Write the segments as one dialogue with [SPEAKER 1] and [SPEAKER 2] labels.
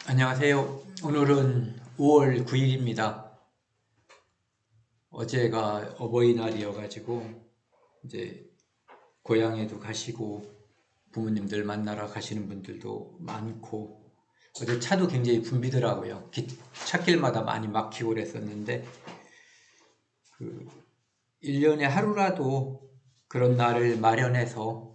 [SPEAKER 1] 안녕하세요. 오늘은 5월 9일입니다. 어제가 어버이날이어가지고 이제 고향에도 가시고 부모님들 만나러 가시는 분들도 많고 어제 차도 굉장히 붐비더라고요. 찻길마다 많이 막히고 그랬었는데 1년에 하루라도 그런 날을 마련해서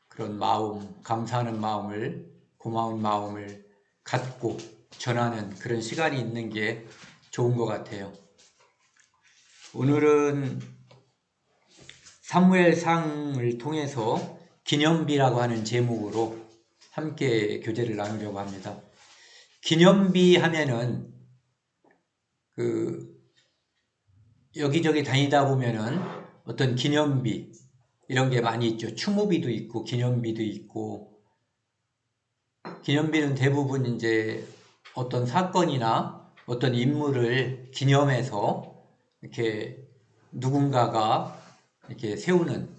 [SPEAKER 1] 그런 마음, 감사하는 마음을, 고마운 마음을 갖고 전하는 그런 시간이 있는 게 좋은 것 같아요. 오늘은 사무엘상을 통해서 기념비라고 하는 제목으로 함께 교제를 나누려고 합니다. 기념비 하면은 여기저기 다니다 보면은 어떤 기념비 이런 게 많이 있죠. 추모비도 있고 기념비도 있고, 기념비는 대부분 이제 어떤 사건이나 어떤 인물을 기념해서 이렇게 누군가가 이렇게 세우는,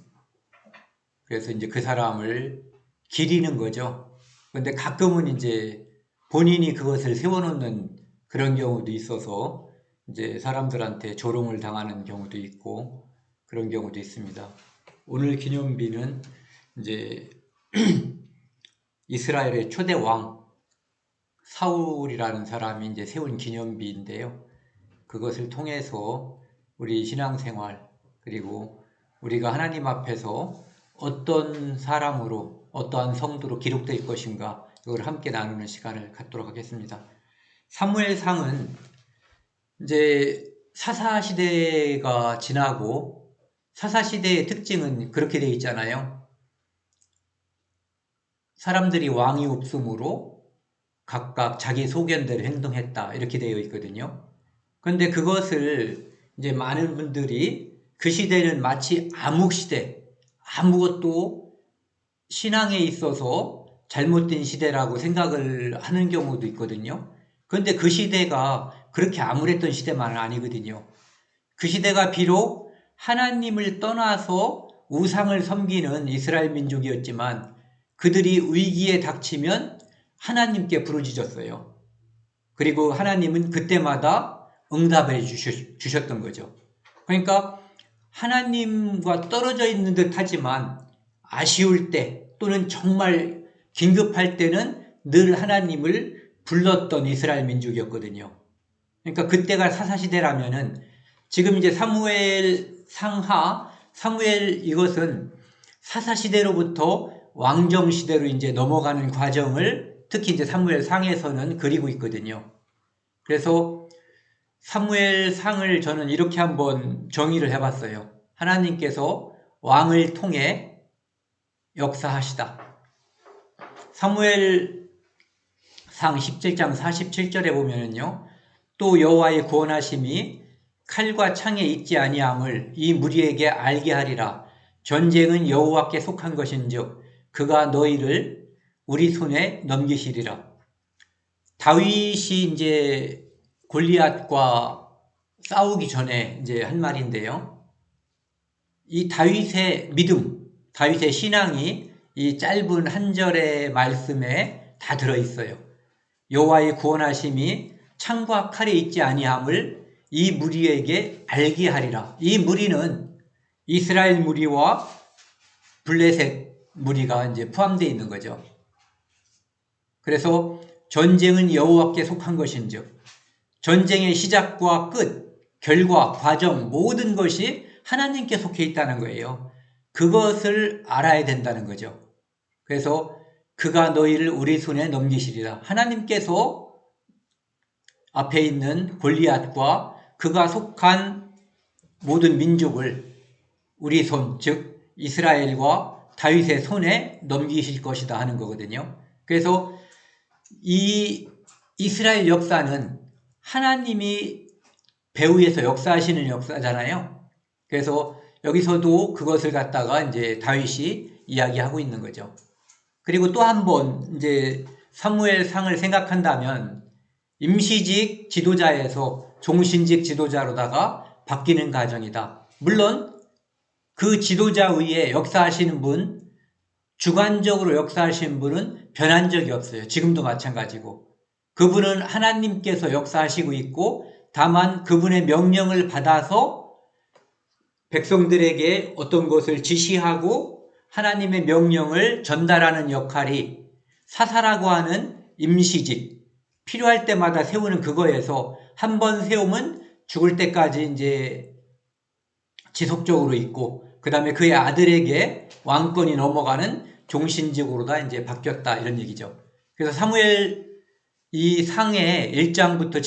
[SPEAKER 1] 그래서 이제 그 사람을 기리는 거죠. 근데 가끔은 이제 본인이 그것을 세워놓는 그런 경우도 있어서 이제 사람들한테 조롱을 당하는 경우도 있고 그런 경우도 있습니다. 오늘 기념비는 이제 이스라엘의 초대 왕 사울이라는 사람이 이제 세운 기념비인데요. 그것을 통해서 우리 신앙생활, 그리고 우리가 하나님 앞에서 어떤 사람으로, 어떠한 성도로 기록될 것인가, 이걸 함께 나누는 시간을 갖도록 하겠습니다. 사무엘상은 이제 사사시대가 지나고, 사사시대의 특징은 그렇게 되어 있잖아요. 사람들이 왕이 없으므로 각각 자기 소견대로 행동했다, 이렇게 되어 있거든요. 그런데 그것을 이제 많은 분들이 그 시대는 마치 암흑시대, 아무것도 신앙에 있어서 잘못된 시대라고 생각을 하는 경우도 있거든요. 그런데 그 시대가 그렇게 암울했던 시대만은 아니거든요. 그 시대가 비록 하나님을 떠나서 우상을 섬기는 이스라엘 민족이었지만 그들이 위기에 닥치면 하나님께 부르짖었어요. 그리고 하나님은 그때마다 응답해 주셨던 거죠. 그러니까 하나님과 떨어져 있는 듯 하지만 아쉬울 때 또는 정말 긴급할 때는 늘 하나님을 불렀던 이스라엘 민족이었거든요. 그러니까 그때가 사사시대라면은 지금 이제 사무엘 상하, 사무엘 이것은 사사시대로부터 왕정시대로 이제 넘어가는 과정을 특히 이제 사무엘 상에서는 그리고 있거든요. 그래서 사무엘 상을 저는 이렇게 한번 정의를 해봤어요. 하나님께서 왕을 통해 역사하시다. 사무엘 상 17장 47절에 보면은요, 또 여호와의 구원하심이 칼과 창에 있지 아니함을 이 무리에게 알게 하리라. 전쟁은 여호와께 속한 것인즉 그가 너희를 우리 손에 넘기시리라. 다윗이 이제 골리앗과 싸우기 전에 이제 한 말인데요. 이 다윗의 믿음, 다윗의 신앙이 이 짧은 한 절의 말씀에 다 들어있어요. 여호와의 구원하심이 창과 칼에 있지 아니함을 이 무리에게 알게 하리라. 이 무리는 이스라엘 무리와 블레셋 무리가 이제 포함되어 있는 거죠. 그래서 전쟁은 여호와께 속한 것인즉 전쟁의 시작과 끝, 결과, 과정 모든 것이 하나님께 속해 있다는 거예요. 그것을 알아야 된다는 거죠. 그래서 그가 너희를 우리 손에 넘기시리라. 하나님께서 앞에 있는 골리앗과 그가 속한 모든 민족을 우리 손, 즉 이스라엘과 다윗의 손에 넘기실 것이다 하는 거거든요. 그래서 이 이스라엘 역사는 하나님이 배후에서 역사하시는 역사잖아요. 그래서 여기서도 그것을 갖다가 이제 다윗이 이야기하고 있는 거죠. 그리고 또 한 번 이제 사무엘상을 생각한다면 임시직 지도자에서 종신직 지도자로다가 바뀌는 과정이다. 물론 그 지도자 위에 역사하시는 분 주관적으로 역사하신 분은 변한 적이 없어요. 지금도 마찬가지고. 그분은 하나님께서 역사하시고 있고 다만 그분의 명령을 받아서 백성들에게 어떤 것을 지시하고 하나님의 명령을 전달하는 역할이 사사라고 하는 임시직, 필요할 때마다 세우는 그거에서 한 번 세우면 죽을 때까지 이제 지속적으로 있고, 그 다음에 그의 아들에게 왕권이 넘어가는 종신직으로 다 이제 바뀌었다, 이런 얘기죠. 그래서 사무엘 이 상의 1장부터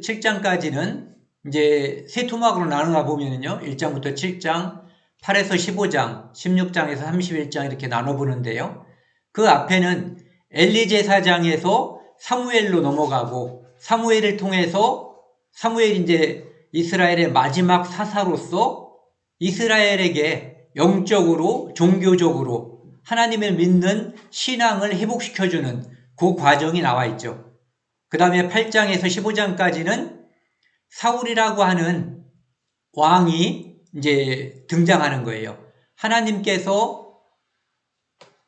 [SPEAKER 1] 7장까지는 이제 세 토막으로 나누어 보면은요, 1장부터 7장, 8에서 15장, 16장에서 31장 이렇게 나눠보는데요. 그 앞에는 엘리 제사장에서 사무엘로 넘어가고, 사무엘을 통해서 사무엘이 이제 이스라엘의 마지막 사사로서 이스라엘에게 영적으로, 종교적으로 하나님을 믿는 신앙을 회복시켜주는 그 과정이 나와 있죠. 그 다음에 8장에서 15장까지는 사울이라고 하는 왕이 이제 등장하는 거예요. 하나님께서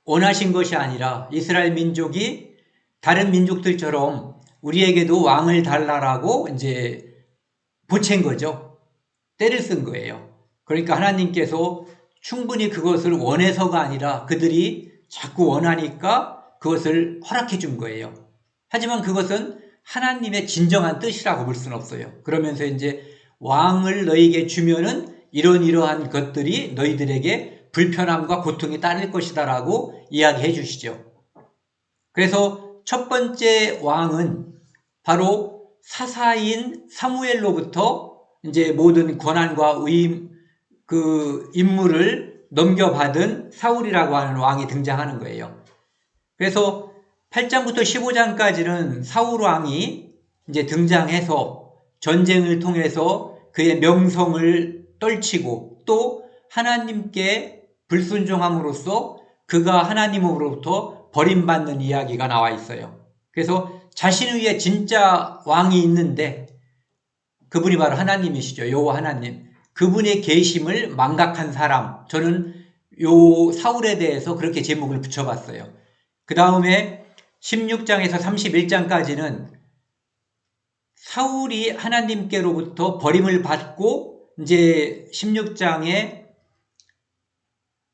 [SPEAKER 1] 원하신 것이 아니라 이스라엘 민족이 다른 민족들처럼 우리에게도 왕을 달라라고 이제 보챈 거죠. 때를 쓴 거예요. 그러니까 하나님께서 충분히 그것을 원해서가 아니라 그들이 자꾸 원하니까 그것을 허락해 준 거예요. 하지만 그것은 하나님의 진정한 뜻이라고 볼 수는 없어요. 그러면서 이제 왕을 너희에게 주면은 이러한 것들이 너희들에게 불편함과 고통이 따를 것이다 라고 이야기해 주시죠. 그래서 첫 번째 왕은 바로 사사인 사무엘로부터 이제 모든 권한과 그 임무를 넘겨받은 사울이라고 하는 왕이 등장하는 거예요. 그래서 8장부터 15장까지는 사울 왕이 이제 등장해서 전쟁을 통해서 그의 명성을 떨치고 또 하나님께 불순종함으로써 그가 하나님으로부터 버림받는 이야기가 나와 있어요. 그래서 자신 위에 진짜 왕이 있는데 그분이 바로 하나님이시죠. 여호와 하나님. 그분의 계심을 망각한 사람. 저는 요 사울에 대해서 그렇게 제목을 붙여봤어요. 그 다음에 16장에서 31장까지는 사울이 하나님께로부터 버림을 받고 이제 16장에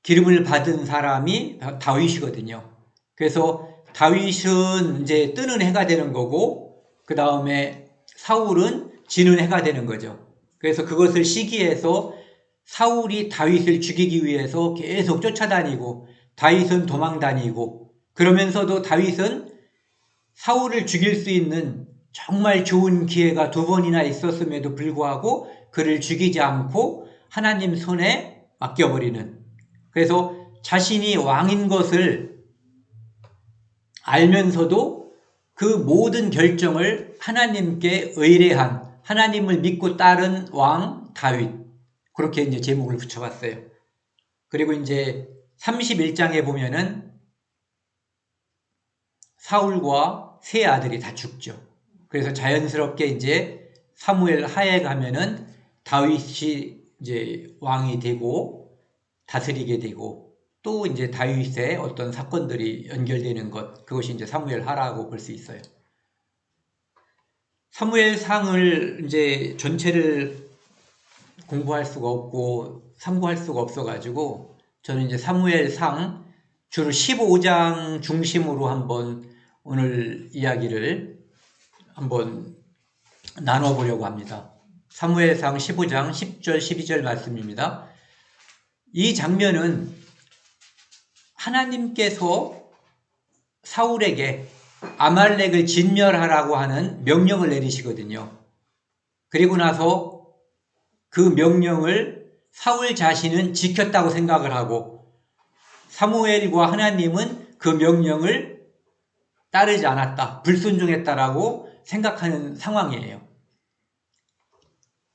[SPEAKER 1] 기름을 받은 사람이 다윗이거든요. 그래서 다윗은 이제 뜨는 해가 되는 거고 그 다음에 사울은 지는 해가 되는 거죠. 그래서 그것을 시기해서 사울이 다윗을 죽이기 위해서 계속 쫓아다니고 다윗은 도망다니고 그러면서도 다윗은 사울을 죽일 수 있는 정말 좋은 기회가 2번이나 있었음에도 불구하고 그를 죽이지 않고 하나님 손에 맡겨버리는, 그래서 자신이 왕인 것을 알면서도 그 모든 결정을 하나님께 의뢰한, 하나님을 믿고 따른 왕 다윗, 그렇게 이제 제목을 붙여봤어요. 그리고 이제 31장에 보면은 사울과 세 아들이 다 죽죠. 그래서 자연스럽게 이제 사무엘 하에 가면은 다윗이 이제 왕이 되고 다스리게 되고 또 이제 다윗의 어떤 사건들이 연결되는 것, 그것이 이제 사무엘 하라고 볼 수 있어요. 사무엘 상을 이제 전체를 공부할 수가 없고 참고할 수가 없어가지고 저는 이제 사무엘 상 주로 15장 중심으로 한번 오늘 이야기를 한번 나눠보려고 합니다. 사무엘상 15장 10절 12절 말씀입니다. 이 장면은 하나님께서 사울에게 아말렉을 진멸하라고 하는 명령을 내리시거든요. 그리고 나서 그 명령을 사울 자신은 지켰다고 생각을 하고 사무엘과 하나님은 그 명령을 따르지 않았다, 불순종했다라고 생각하는 상황이에요.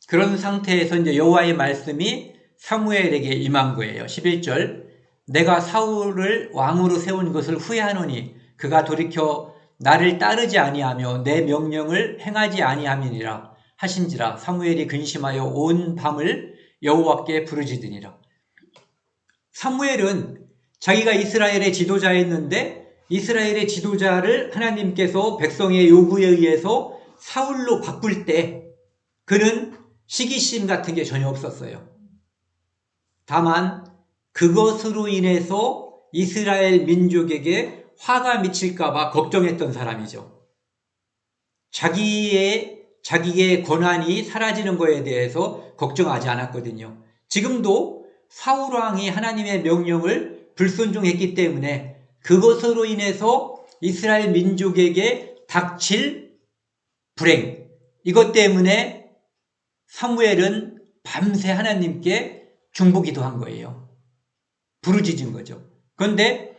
[SPEAKER 1] 그런 상태에서 이제 여호와의 말씀이 사무엘에게 임한 거예요. 11절, 내가 사울을 왕으로 세운 것을 후회하노니 그가 돌이켜 나를 따르지 아니하며 내 명령을 행하지 아니함이니라 하신지라. 사무엘이 근심하여 온 밤을 여호와께 부르짖으니라. 사무엘은 자기가 이스라엘의 지도자였는데 이스라엘의 지도자를 하나님께서 백성의 요구에 의해서 사울로 바꿀 때 그는 시기심 같은 게 전혀 없었어요. 다만 그것으로 인해서 이스라엘 민족에게 화가 미칠까 봐 걱정했던 사람이죠. 자기의 권한이 사라지는 것에 대해서 걱정하지 않았거든요. 지금도 사울 왕이 하나님의 명령을 불순종했기 때문에 그것으로 인해서 이스라엘 민족에게 닥칠 불행, 이것 때문에 사무엘은 밤새 하나님께 중보기도한 거예요. 부르짖은 거죠. 그런데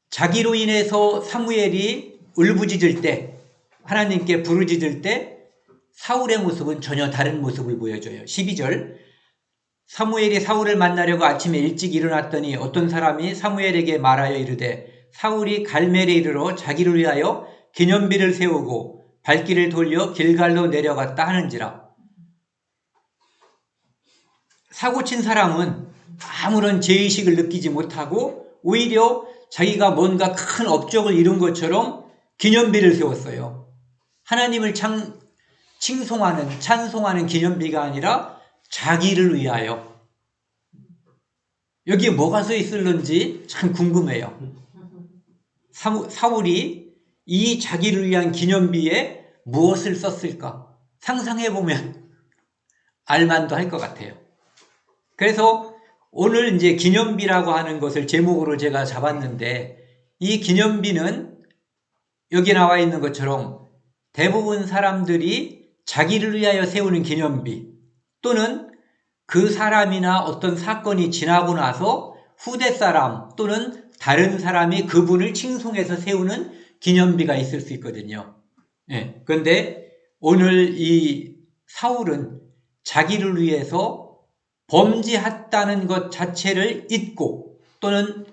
[SPEAKER 1] 자기로 인해서 사무엘이 울부짖을 때, 하나님께 부르짖을 때 사울의 모습은 전혀 다른 모습을 보여줘요. 12절, 사무엘이 사울을 만나려고 아침에 일찍 일어났더니 어떤 사람이 사무엘에게 말하여 이르되 사울이 갈멜에 이르러 자기를 위하여 기념비를 세우고 발길을 돌려 길갈로 내려갔다 하는지라. 사고친 사람은 아무런 죄의식을 느끼지 못하고 오히려 자기가 뭔가 큰 업적을 이룬 것처럼 기념비를 세웠어요. 하나님을 찬송하는 기념비가 아니라 자기를 위하여. 여기에 뭐가 써 있을런지 참 궁금해요. 사울이 이 자기를 위한 기념비에 무엇을 썼을까? 상상해보면 알만도 할 것 같아요. 그래서 오늘 이제 기념비라고 하는 것을 제목으로 제가 잡았는데, 이 기념비는 여기 나와 있는 것처럼 대부분 사람들이 자기를 위하여 세우는 기념비, 또는 그 사람이나 어떤 사건이 지나고 나서 후대 사람 또는 다른 사람이 그분을 칭송해서 세우는 기념비가 있을 수 있거든요. 예. 그런데 오늘 이 사울은 자기를 위해서 범죄했다는 것 자체를 잊고 또는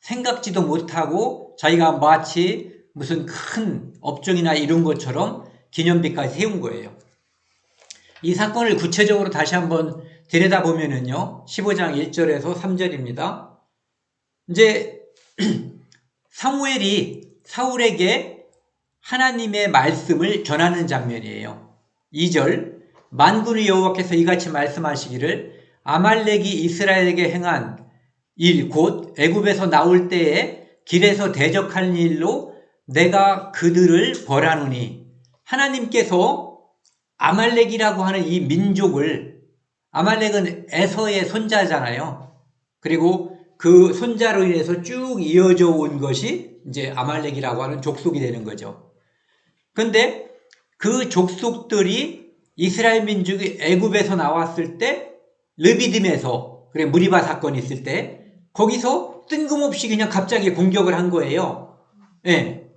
[SPEAKER 1] 생각지도 못하고 자기가 마치 무슨 큰 업적이나 이룬 것처럼 기념비까지 세운 거예요. 이 사건을 구체적으로 다시 한번 들여다보면은요, 15장 1절에서 3절입니다. 이제 사무엘이 사울에게 하나님의 말씀을 전하는 장면이에요. 2절, 만군의 여호와께서 이같이 말씀하시기를 아말렉이 이스라엘에게 행한 일 곧 애굽에서 나올 때에 길에서 대적할 일로 내가 그들을 벌하노니. 하나님께서 아말렉이라고 하는 이 민족을, 아말렉은 에서의 손자잖아요. 그리고 그 손자로 인해서 쭉 이어져 온 것이 이제 아말렉이라고 하는 족속이 되는 거죠. 그런데 그 족속들이 이스라엘 민족이 애굽에서 나왔을 때 르비딤에서, 그래 무리바 사건이 있을 때 거기서 뜬금없이 그냥 갑자기 공격을 한 거예요. 예.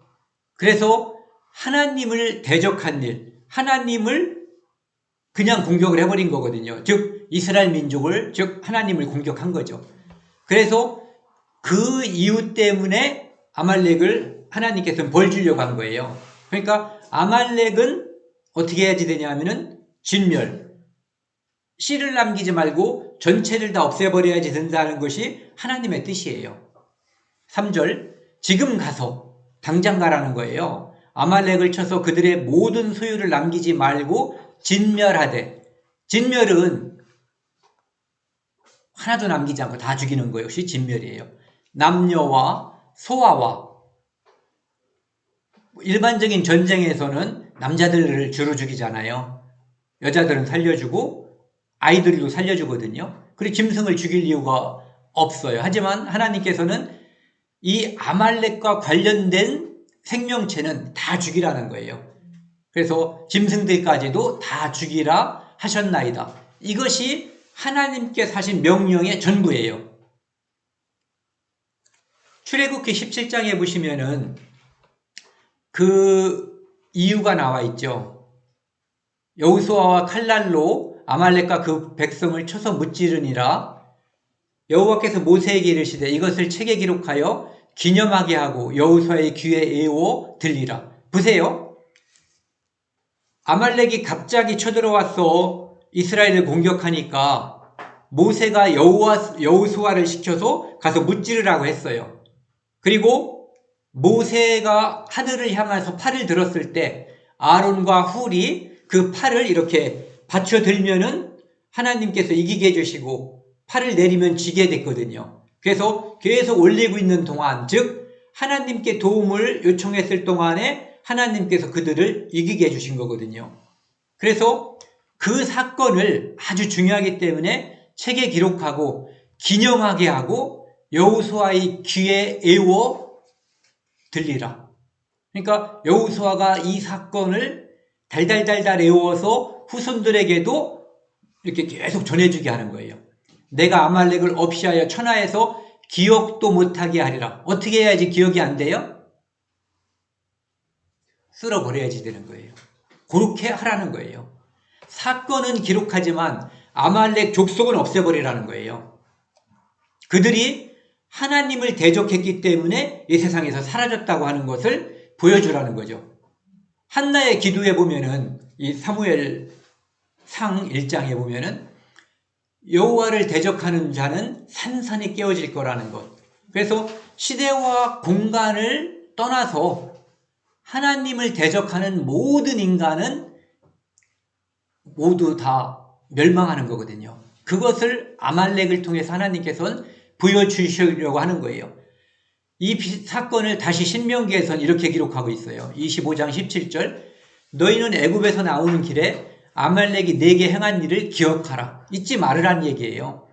[SPEAKER 1] 그래서 하나님을 대적한 일, 하나님을 그냥 공격을 해버린 거거든요. 즉 이스라엘 민족을, 즉 하나님을 공격한 거죠. 그래서 그 이유 때문에 아말렉을 하나님께서는 벌 주려고 한 거예요. 그러니까 아말렉은 어떻게 해야지 되냐면은 진멸, 씨를 남기지 말고 전체를 다 없애버려야지 된다는 것이 하나님의 뜻이에요. 3절, 지금 가서, 당장 가라는 거예요. 아말렉을 쳐서 그들의 모든 소유를 남기지 말고 진멸하되, 진멸은 하나도 남기지 않고 다 죽이는 거 역시 진멸이에요. 남녀와 소아와, 일반적인 전쟁에서는 남자들을 주로 죽이잖아요. 여자들은 살려주고 아이들도 살려주거든요. 그리고 짐승을 죽일 이유가 없어요. 하지만 하나님께서는 이 아말렉과 관련된 생명체는 다 죽이라는 거예요. 그래서 짐승들까지도 다 죽이라 하셨나이다. 이것이 하나님께서 하신 명령의 전부예요. 출애굽기 17장에 보시면은 그 이유가 나와 있죠. 여호수아와 칼날로 아말렉과 그 백성을 쳐서 무찌르니라. 여호와께서 모세에게 이르시되 이것을 책에 기록하여 기념하게 하고 여호수아의 귀에 애워 들리라. 보세요. 아말렉이 갑자기 쳐들어와서 이스라엘을 공격하니까 모세가 여호수아를 시켜서 가서 무찌르라고 했어요. 그리고 모세가 하늘을 향해서 팔을 들었을 때 아론과 훌이 그 팔을 이렇게 받쳐 들면은 하나님께서 이기게 해주시고 팔을 내리면 지게 됐거든요. 그래서 계속 올리고 있는 동안, 즉 하나님께 도움을 요청했을 동안에 하나님께서 그들을 이기게 해주신 거거든요. 그래서 그 사건을 아주 중요하기 때문에 책에 기록하고 기념하게 하고 여호수아의 귀에 애워 들리라. 그러니까 여호수아가 이 사건을 달달달달 애워서 후손들에게도 이렇게 계속 전해주게 하는 거예요. 내가 아말렉을 없이하여 천하에서 기억도 못하게 하리라. 어떻게 해야지 기억이 안 돼요? 쓸어버려야지 되는 거예요. 그렇게 하라는 거예요. 사건은 기록하지만 아말렉 족속은 없애버리라는 거예요. 그들이 하나님을 대적했기 때문에 이 세상에서 사라졌다고 하는 것을 보여주라는 거죠. 한나의 기도에 보면은 이 사무엘 상 1장에 보면은 여호와를 대적하는 자는 산산이 깨어질 거라는 것. 그래서 시대와 공간을 떠나서 하나님을 대적하는 모든 인간은 모두 다 멸망하는 거거든요. 그것을 아말렉을 통해서 하나님께서는 보여주시려고 하는 거예요. 이 사건을 다시 신명기에서는 이렇게 기록하고 있어요. 25장 17절 너희는 애굽에서 나오는 길에 아말렉이 네게 행한 일을 기억하라. 잊지 말으란 얘기예요.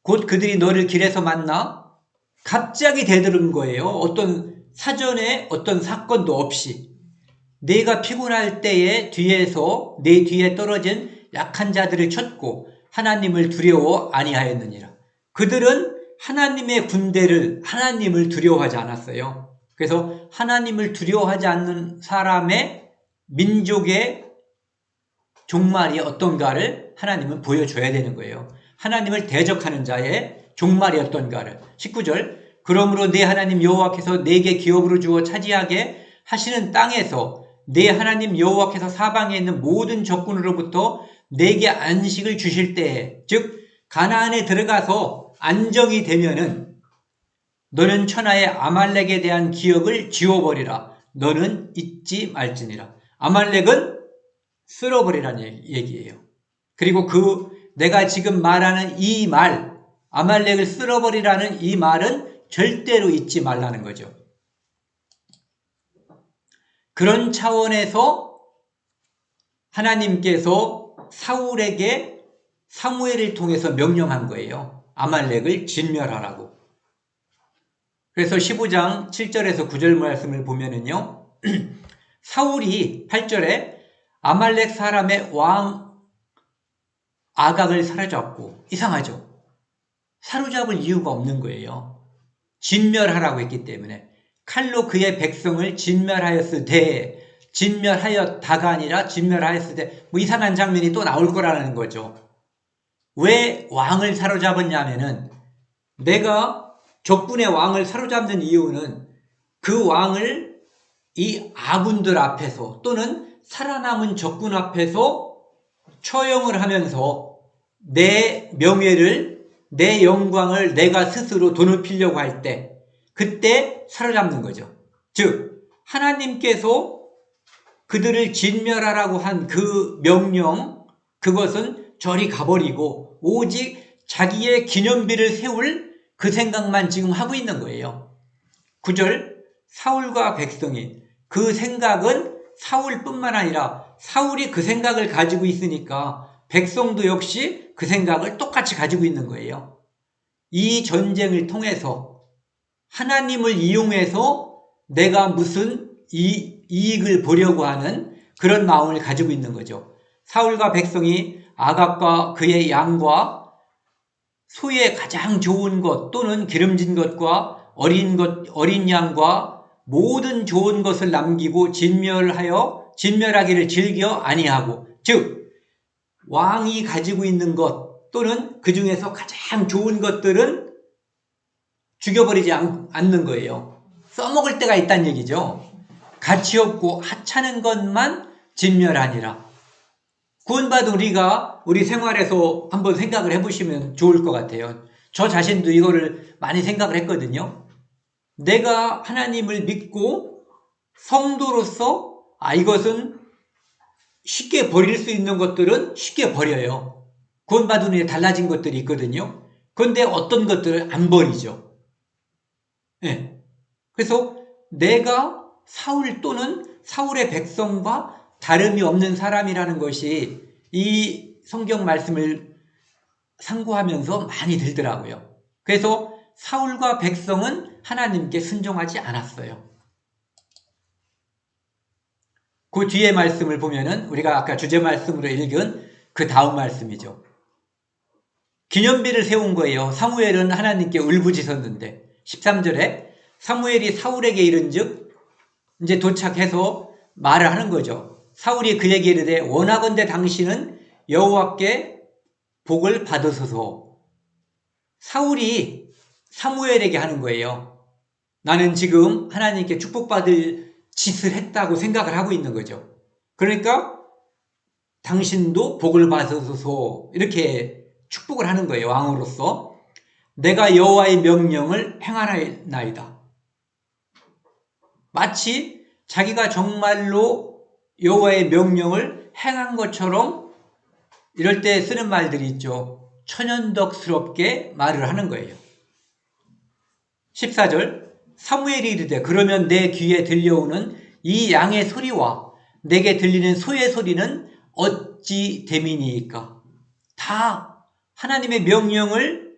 [SPEAKER 1] 곧 그들이 너를 길에서 만나 갑자기 대들은 거예요. 어떤 사전에 어떤 사건도 없이 네가 피곤할 때에 뒤에서 네 뒤에 떨어진 약한 자들을 쳤고 하나님을 두려워 아니하였느니라. 그들은 하나님의 군대를 하나님을 두려워하지 않았어요. 그래서 하나님을 두려워하지 않는 사람의 민족의 종말이 어떤가를 하나님은 보여줘야 되는 거예요. 하나님을 대적하는 자의 종말이 어떤가를. 19절 그러므로 네 하나님 여호와께서 네게 기업으로 주어 차지하게 하시는 땅에서 네 하나님 여호와께서 사방에 있는 모든 적군으로부터 네게 안식을 주실 때에 즉 가나안에 들어가서 안정이 되면은 너는 천하의 아말렉에 대한 기억을 지워버리라. 너는 잊지 말지니라. 아말렉은 쓸어버리라는 얘기예요. 그리고 내가 지금 말하는 이 말, 아말렉을 쓸어버리라는 이 말은 절대로 잊지 말라는 거죠. 그런 차원에서 하나님께서 사울에게 사무엘을 통해서 명령한 거예요. 아말렉을 진멸하라고. 그래서 15장 7절에서 9절 말씀을 보면은요. 사울이 8절에 아말렉 사람의 왕 아각을 사로잡고, 이상하죠? 사로잡을 이유가 없는 거예요. 진멸하라고 했기 때문에. 칼로 그의 백성을 진멸하였으되, 진멸하였다가 아니라 진멸하였으되, 뭐 이상한 장면이 또 나올 거라는 거죠. 왜 왕을 사로잡았냐면은 내가 적군의 왕을 사로잡는 이유는 그 왕을 이 아군들 앞에서 또는 살아남은 적군 앞에서 처형을 하면서 내 명예를, 내 영광을 내가 스스로 도높이려고 할 때 그때 사로잡는 거죠. 즉 하나님께서 그들을 진멸하라고 한 그 명령, 그것은 저리 가버리고 오직 자기의 기념비를 세울 그 생각만 지금 하고 있는 거예요. 9절 사울과 백성이, 그 생각은 사울뿐만 아니라 사울이 그 생각을 가지고 있으니까 백성도 역시 그 생각을 똑같이 가지고 있는 거예요. 이 전쟁을 통해서 하나님을 이용해서 내가 무슨 이익을 보려고 하는 그런 마음을 가지고 있는 거죠. 사울과 백성이 아각과 그의 양과 소의 가장 좋은 것 또는 기름진 것과 어린 양과 모든 좋은 것을 남기고 진멸하기를 즐겨 아니하고, 즉 왕이 가지고 있는 것 또는 그 중에서 가장 좋은 것들은 죽여버리지 않는 거예요. 써먹을 때가 있다는 얘기죠. 가치 없고 하찮은 것만 진멸하니라. 구원받은 우리가 우리 생활에서 한번 생각을 해보시면 좋을 것 같아요. 저 자신도 이거를 많이 생각을 했거든요. 내가 하나님을 믿고 성도로서 이것은 쉽게 버릴 수 있는 것들은 쉽게 버려요. 구원받은 후에 달라진 것들이 있거든요. 그런데 어떤 것들을 안 버리죠. 네. 그래서 내가 사울 또는 사울의 백성과 다름이 없는 사람이라는 것이 이 성경 말씀을 상고하면서 많이 들더라고요. 그래서 사울과 백성은 하나님께 순종하지 않았어요. 그 뒤에 말씀을 보면은 우리가 아까 주제 말씀으로 읽은 그 다음 말씀이죠. 기념비를 세운 거예요. 사무엘은 하나님께 울부짖었는데 13절에 사무엘이 사울에게 이른즉 이제 도착해서 말을 하는 거죠. 사울이 그에게 이르되 원하건대 당신은 여호와께 복을 받으소서. 사울이 사무엘에게 하는 거예요. 나는 지금 하나님께 축복받을 짓을 했다고 생각을 하고 있는 거죠. 그러니까 당신도 복을 받으소서 이렇게 축복을 하는 거예요. 왕으로서 내가 여호와의 명령을 행하나이다. 마치 자기가 정말로 여호와의 명령을 행한 것처럼 이럴 때 쓰는 말들이 있죠. 천연덕스럽게 말을 하는 거예요. 14절 사무엘이 이르되 그러면 내 귀에 들려오는 이 양의 소리와 내게 들리는 소의 소리는 어찌 됨이니이까. 다 하나님의 명령을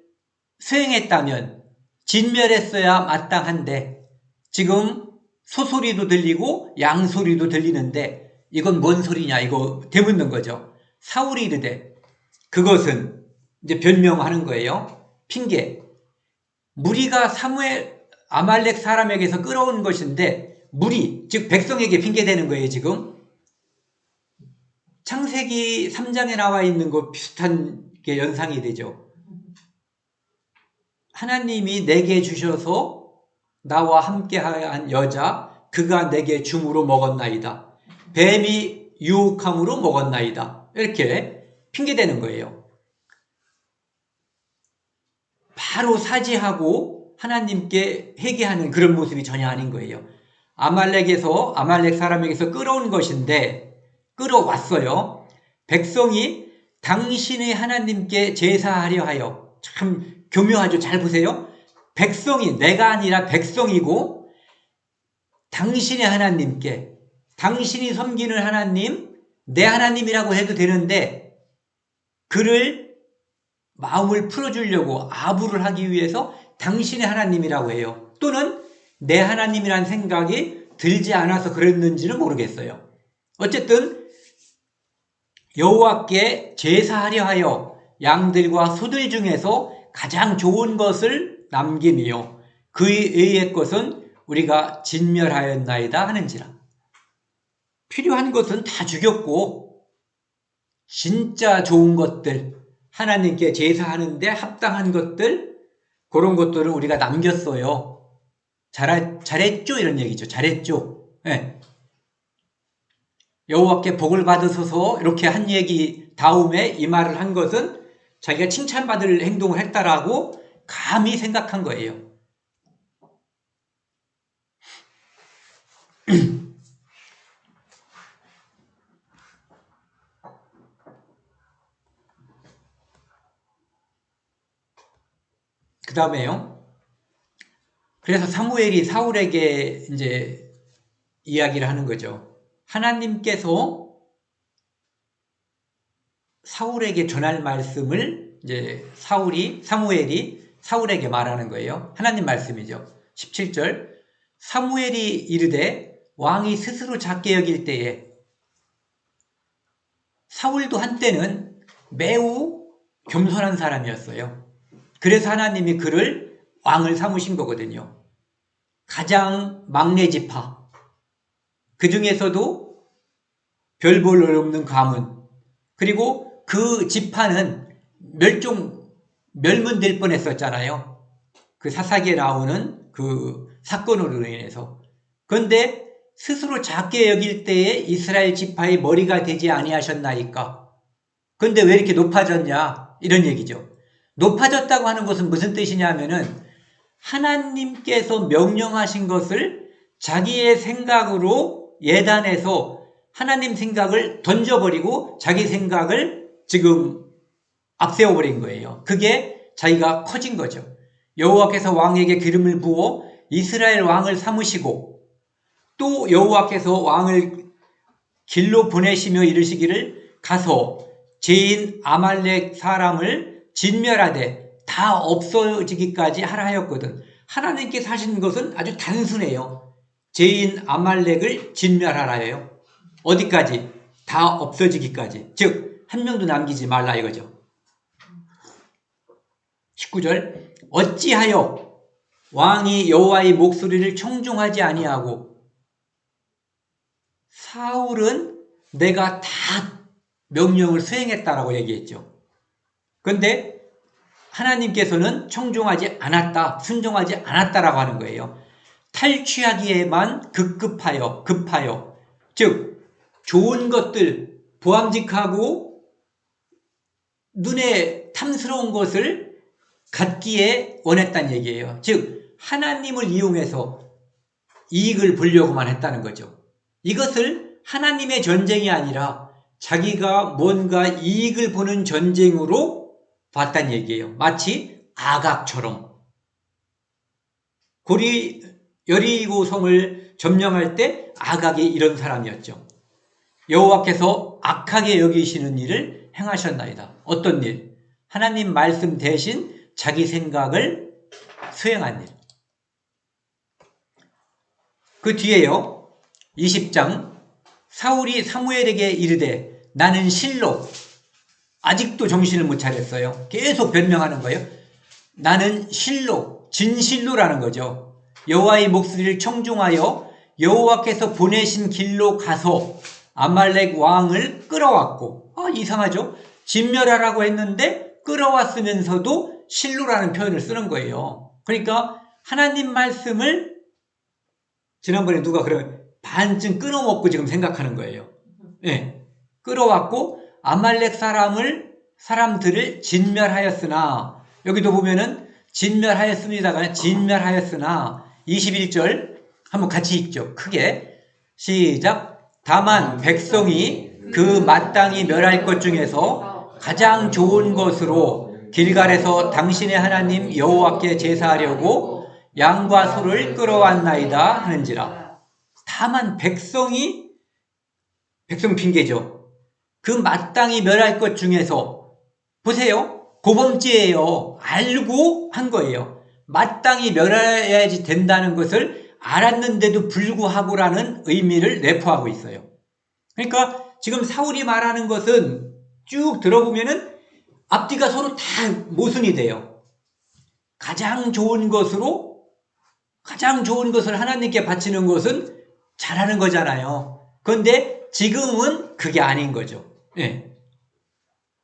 [SPEAKER 1] 수행했다면 진멸했어야 마땅한데 지금 소소리도 들리고 양소리도 들리는데 이건 뭔 소리냐 이거 되묻는 거죠. 사울이 이르되 그것은 이제 변명하는 거예요. 핑계. 무리가 사무엘 아말렉 사람에게서 끌어온 것인데 무리 즉 백성에게 핑계대는 거예요. 지금 창세기 3장에 나와 있는 거 비슷한 게 연상이 되죠. 하나님이 내게 주셔서 나와 함께한 여자 그가 내게 줌으로 먹었나이다. 뱀이 유혹함으로 먹었나이다. 이렇게 핑계대는 거예요. 바로 사죄하고 하나님께 회개하는 그런 모습이 전혀 아닌 거예요. 아말렉 사람에게서 끌어온 것인데 끌어왔어요. 백성이 당신의 하나님께 제사하려 하여 참 교묘하죠. 잘 보세요. 백성이 내가 아니라 백성이고 당신의 하나님께 당신이 섬기는 하나님 내 하나님이라고 해도 되는데 그를 마음을 풀어주려고 아부를 하기 위해서 당신의 하나님이라고 해요. 또는 내 하나님이라는 생각이 들지 않아서 그랬는지는 모르겠어요. 어쨌든 여호와께 제사하려 하여 양들과 소들 중에서 가장 좋은 것을 남김이요 그의 의의 것은 우리가 진멸하였나이다 하는지라. 필요한 것은 다 죽였고 진짜 좋은 것들 하나님께 제사하는데 합당한 것들 그런 것들을 우리가 남겼어요. 잘했죠 이런 얘기죠. 잘했죠. 네. 여호와께 복을 받으소서 이렇게 한 얘기 다음에 이 말을 한 것은 자기가 칭찬받을 행동을 했다라고 감히 생각한 거예요. 그 다음에요. 그래서 사무엘이 사울에게 이제 이야기를 하는 거죠. 하나님께서 사울에게 전할 말씀을 이제 사무엘이 사울에게 말하는 거예요. 하나님 말씀이죠. 17절 사무엘이 이르되 왕이 스스로 작게 여길 때에 사울도 한때는 매우 겸손한 사람이었어요. 그래서 하나님이 그를 왕을 삼으신 거거든요. 가장 막내 지파 그 중에서도 별 볼 일 없는 가문 그리고 그 지파는 멸문될 뻔했었잖아요. 그 사사기에 나오는 그 사건으로 인해서. 그런데 스스로 작게 여길 때에 이스라엘 지파의 머리가 되지 아니하셨나이까. 근데 왜 이렇게 높아졌냐? 이런 얘기죠. 높아졌다고 하는 것은 무슨 뜻이냐면은 하나님께서 명령하신 것을 자기의 생각으로 예단해서 하나님 생각을 던져버리고 자기 생각을 지금 앞세워버린 거예요. 그게 자기가 커진 거죠. 여호와께서 왕에게 기름을 부어 이스라엘 왕을 삼으시고 또 여호와께서 왕을 길로 보내시며 이르시기를 가서 죄인 아말렉 사람을 진멸하되 다 없어지기까지 하라 하였거든. 하나님께서 하신 것은 아주 단순해요. 죄인 아말렉을 진멸하라예요. 어디까지? 다 없어지기까지. 즉 한 명도 남기지 말라 이거죠. 19절 어찌하여 왕이 여호와의 목소리를 청중하지 아니하고 사울은 내가 다 명령을 수행했다라고 얘기했죠. 그런데 하나님께서는 청중하지 않았다, 순종하지 않았다라고 하는 거예요. 탈취하기에만 급하여 즉 좋은 것들 보암직하고 눈에 탐스러운 것을 갖기에 원했다는 얘기예요. 즉 하나님을 이용해서 이익을 보려고만 했다는 거죠. 이것을 하나님의 전쟁이 아니라 자기가 뭔가 이익을 보는 전쟁으로 봤다는 얘기예요. 마치 아각처럼. 여리고 성을 점령할 때 아각이 이런 사람이었죠. 여호와께서 악하게 여기시는 일을 행하셨나이다. 어떤 일? 하나님 말씀 대신 자기 생각을 수행한 일. 그 뒤에요. 20장 사울이 사무엘에게 이르되 나는 실로 아직도 정신을 못 차렸어요. 계속 변명하는 거예요. 나는 실로 진실로라는 거죠. 여호와의 목소리를 청중하여 여호와께서 보내신 길로 가서 아말렉 왕을 끌어왔고 이상하죠. 진멸하라고 했는데 끌어왔으면서도 실로라는 표현을 쓰는 거예요. 그러니까 하나님 말씀을 지난번에 누가 그러면 반쯤 끊어먹고 지금 생각하는 거예요. 네. 끌어왔고 아말렉 사람들을 진멸하였으나 여기도 보면은 진멸하였습니다가 진멸하였으나 21절 한번 같이 읽죠. 크게 시작. 다만 백성이 그 마땅히 멸할 것 중에서 가장 좋은 것으로 길갈에서 당신의 하나님 여호와께 제사하려고 양과 소를 끌어왔나이다 하는지라. 다만 백성 핑계죠. 그 마땅히 멸할 것 중에서 보세요. 고범죄예요. 알고 한 거예요. 마땅히 멸해야지 된다는 것을 알았는데도 불구하고라는 의미를 내포하고 있어요. 그러니까 지금 사울이 말하는 것은 쭉 들어보면은 앞뒤가 서로 다 모순이 돼요. 가장 좋은 것을 하나님께 바치는 것은 잘하는 거잖아요. 그런데 지금은 그게 아닌 거죠. 네.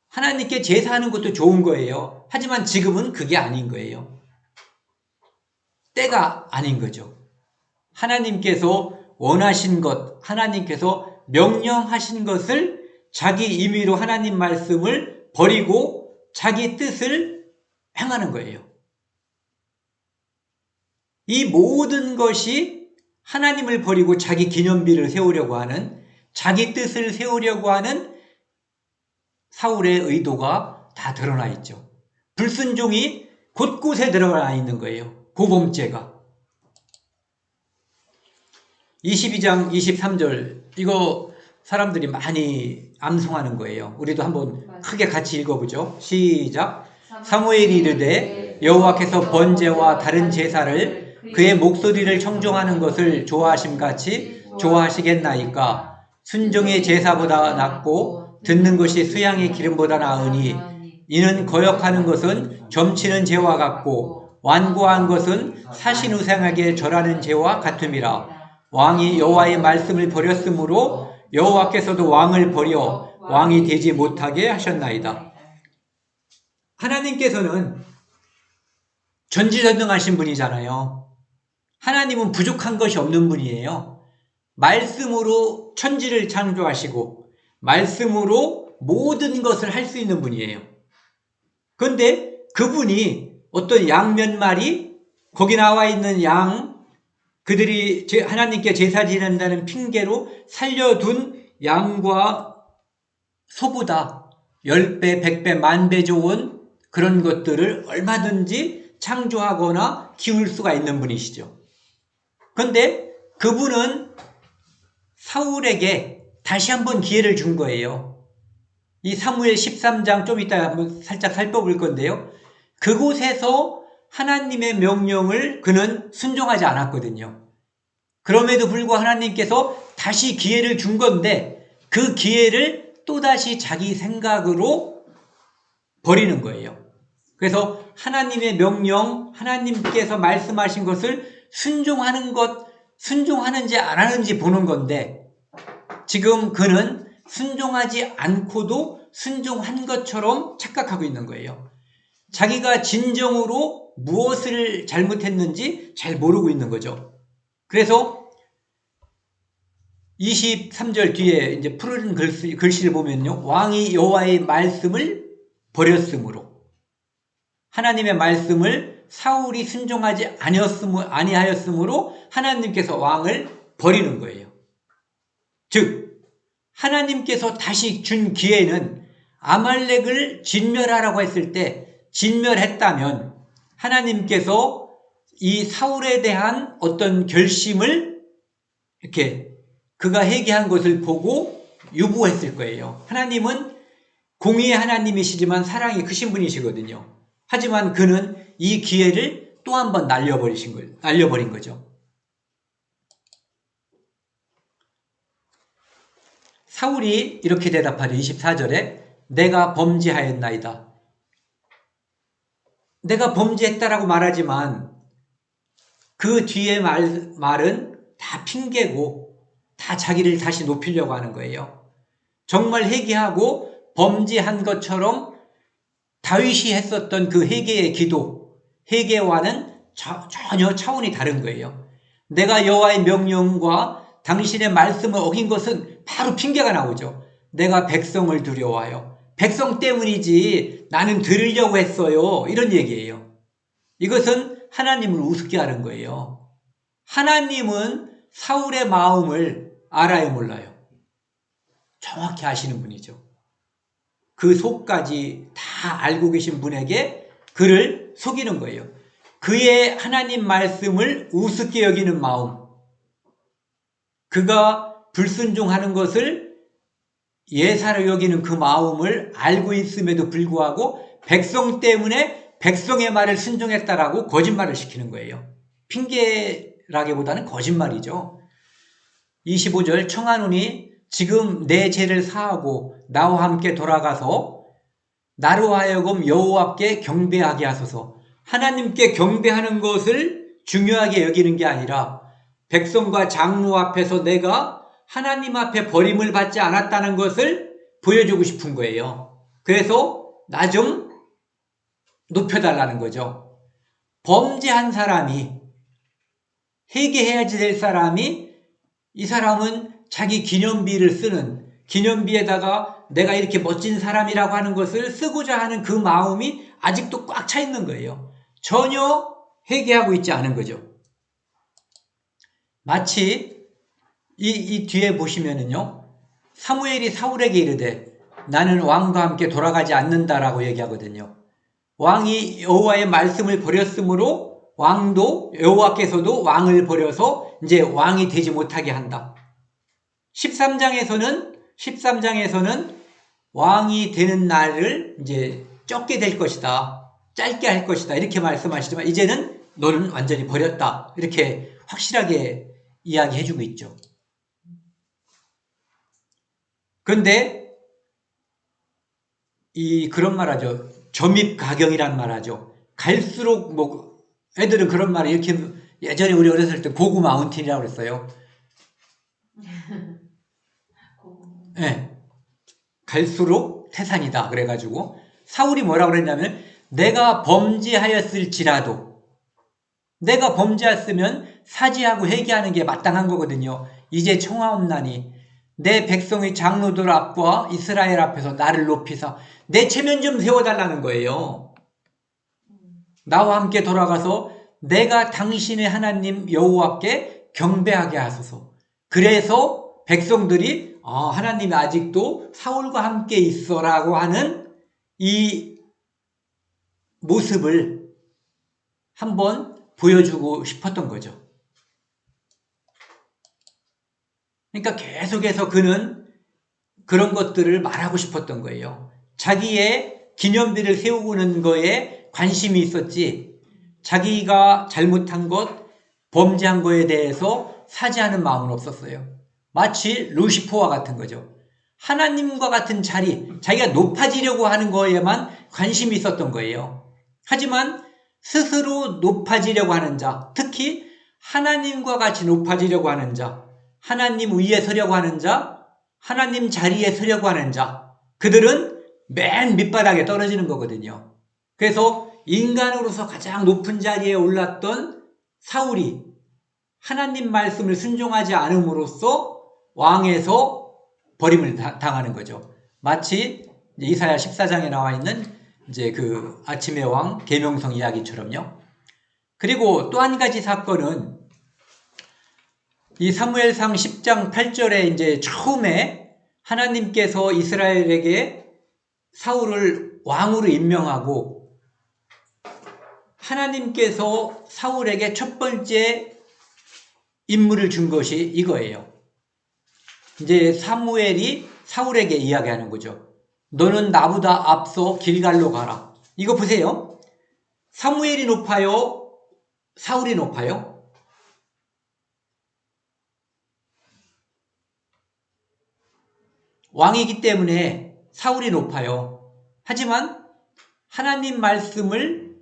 [SPEAKER 1] 하나님께 제사하는 것도 좋은 거예요. 하지만 지금은 그게 아닌 거예요. 때가 아닌 거죠. 하나님께서 원하신 것, 하나님께서 명령하신 것을 자기 임의로 하나님 말씀을 버리고 자기 뜻을 행하는 거예요. 이 모든 것이 하나님을 버리고 자기 기념비를 세우려고 하는, 자기 뜻을 세우려고 하는 사울의 의도가 다 드러나 있죠. 불순종이 곳곳에 드러나 있는 거예요. 고범죄가. 22장 23절 이거 사람들이 많이 암송하는 거예요. 우리도 한번 크게 같이 읽어보죠. 시작. 사무엘이 이르되 여호와께서 번제와 다른 제사를 그의 목소리를 청종하는 것을 좋아하심같이 좋아하시겠나이까. 순종의 제사보다 낫고 듣는 것이 수양의 기름보다 나으니 이는 거역하는 것은 점치는 죄와 같고 완고한 것은 사신우상에게 절하는 죄와 같음이라. 왕이 여호와의 말씀을 버렸으므로 여호와께서도 왕을 버려 왕이 되지 못하게 하셨나이다. 하나님께서는 전지전능하신 분이잖아요. 하나님은 부족한 것이 없는 분이에요. 말씀으로 천지를 창조하시고 말씀으로 모든 것을 할 수 있는 분이에요. 그런데 그분이 어떤 양 몇 마리, 거기 나와 있는 양, 그들이 하나님께 제사 지낸다는 핑계로 살려둔 양과 소보다 10배, 100배, 10,000배 좋은 그런 것들을 얼마든지 창조하거나 키울 수가 있는 분이시죠. 그런데 그분은 사울에게 다시 한번 기회를 준 거예요. 이 사무엘 13장 좀 이따 한번 살짝 살펴볼 건데요. 그곳에서 하나님의 명령을 그는 순종하지 않았거든요. 그럼에도 불구하고 하나님께서 다시 기회를 준 건데 그 기회를 또다시 자기 생각으로 버리는 거예요. 그래서 하나님의 명령, 하나님께서 말씀하신 것을 순종하는지 안 하는지 보는 건데 지금 그는 순종하지 않고도 순종한 것처럼 착각하고 있는 거예요. 자기가 진정으로 무엇을 잘못했는지 잘 모르고 있는 거죠. 그래서 23절 뒤에 이제 푸른 글씨를 보면요. 왕이 여호와의 말씀을 버렸으므로 하나님의 말씀을 사울이 순종하지 아니하였으므로 하나님께서 왕을 버리는 거예요. 즉 하나님께서 다시 준 기회는 아말렉을 진멸하라고 했을 때 진멸했다면 하나님께서 이 사울에 대한 어떤 결심을 이렇게 그가 회개한 것을 보고 유보했을 거예요. 하나님은 공의의 하나님이시지만 사랑이 크신 분이시거든요. 하지만 그는 이 기회를 또 한 번 날려버린 거죠. 사울이 이렇게 대답하죠. 24절에 내가 범죄하였나이다. 내가 범죄했다라고 말하지만 그 뒤에 말은 다 핑계고 다 자기를 다시 높이려고 하는 거예요. 정말 회개하고 범죄한 것처럼 다윗이 했었던 그 회개의 기도, 회개와는 전혀 차원이 다른 거예요. 내가 여호와의 명령과 당신의 말씀을 어긴 것은 바로 핑계가 나오죠. 내가 백성을 두려워하여. 백성 때문이지 나는 들으려고 했어요. 이런 얘기예요. 이것은 하나님을 우습게 하는 거예요. 하나님은 사울의 마음을 알아요, 몰라요? 정확히 아시는 분이죠. 그 속까지 다 알고 계신 분에게 그를 속이는 거예요. 그의 하나님 말씀을 우습게 여기는 마음, 그가 불순종하는 것을 예사로 여기는 그 마음을 알고 있음에도 불구하고 백성 때문에 백성의 말을 순종했다라고 거짓말을 시키는 거예요. 핑계라기보다는 거짓말이죠. 25절 청하노니 지금 내 죄를 사하고 나와 함께 돌아가서 나로 하여금 여호와께 경배하게 하소서. 하나님께 경배하는 것을 중요하게 여기는 게 아니라 백성과 장로 앞에서 내가 하나님 앞에 버림을 받지 않았다는 것을 보여주고 싶은 거예요. 그래서 나 좀 높여달라는 거죠. 범죄한 사람이, 회개해야지 될 사람이, 이 사람은 자기 기념비를 쓰는, 기념비에다가 내가 이렇게 멋진 사람이라고 하는 것을 쓰고자 하는 그 마음이 아직도 꽉 차 있는 거예요. 전혀 회개하고 있지 않은 거죠. 마치 이 뒤에 보시면은요, 사무엘이 사울에게 이르되 나는 왕과 함께 돌아가지 않는다라고 얘기하거든요. 왕이 여호와의 말씀을 버렸으므로 왕도 여호와께서도 왕을 버려서 이제 왕이 되지 못하게 한다. 13장에서는 왕이 되는 날을 이제 적게 될 것이다. 짧게 할 것이다. 이렇게 말씀하시지만 이제는 너는 완전히 버렸다. 이렇게 확실하게 이야기해주고 있죠. 그런데 그런 말 하죠. 점입가경이란 말 하죠. 갈수록 애들은 그런 말을 이렇게 예전에 우리 어렸을 때 고구 마운틴이라고 그랬어요. 네. 갈수록 태산이다. 그래가지고 사울이 뭐라고 그랬냐면 내가 범죄하였을지라도 내가 범죄했으면 사죄하고 회개하는 게 마땅한 거거든요. 이제 청하옵나니 내 백성의 장로들 앞과 이스라엘 앞에서 나를 높이사 내 체면 좀 세워달라는 거예요. 나와 함께 돌아가서 내가 당신의 하나님 여호와께 경배하게 하소서. 그래서 백성들이 하나님이 아직도 사울과 함께 있어라고 하는 이 모습을 한번 보여주고 싶었던 거죠. 그러니까 계속해서 그는 그런 것들을 말하고 싶었던 거예요. 자기의 기념비를 세우는 거에 관심이 있었지, 자기가 잘못한 것, 범죄한 거에 대해서 사죄하는 마음은 없었어요. 마치 루시퍼와 같은 거죠. 하나님과 같은 자리, 자기가 높아지려고 하는 거에만 관심이 있었던 거예요. 하지만 스스로 높아지려고 하는 자, 특히 하나님과 같이 높아지려고 하는 자, 하나님 위에 서려고 하는 자, 하나님 자리에 서려고 하는 자, 그들은 맨 밑바닥에 떨어지는 거거든요. 그래서 인간으로서 가장 높은 자리에 올랐던 사울이 하나님 말씀을 순종하지 않음으로써 왕에서 버림을 당하는 거죠. 마치 이사야 14장에 나와 있는 이제 그 아침의 왕 계명성 이야기처럼요. 그리고 또 한 가지 사건은 이 사무엘상 10장 8절에 이제 처음에 하나님께서 이스라엘에게 사울을 왕으로 임명하고 하나님께서 사울에게 첫 번째 임무를 준 것이 이거예요. 이제 사무엘이 사울에게 이야기하는 거죠. 너는 나보다 앞서 길갈로 가라. 이거 보세요. 사무엘이 높아요? 사울이 높아요? 왕이기 때문에 사울이 높아요. 하지만 하나님 말씀을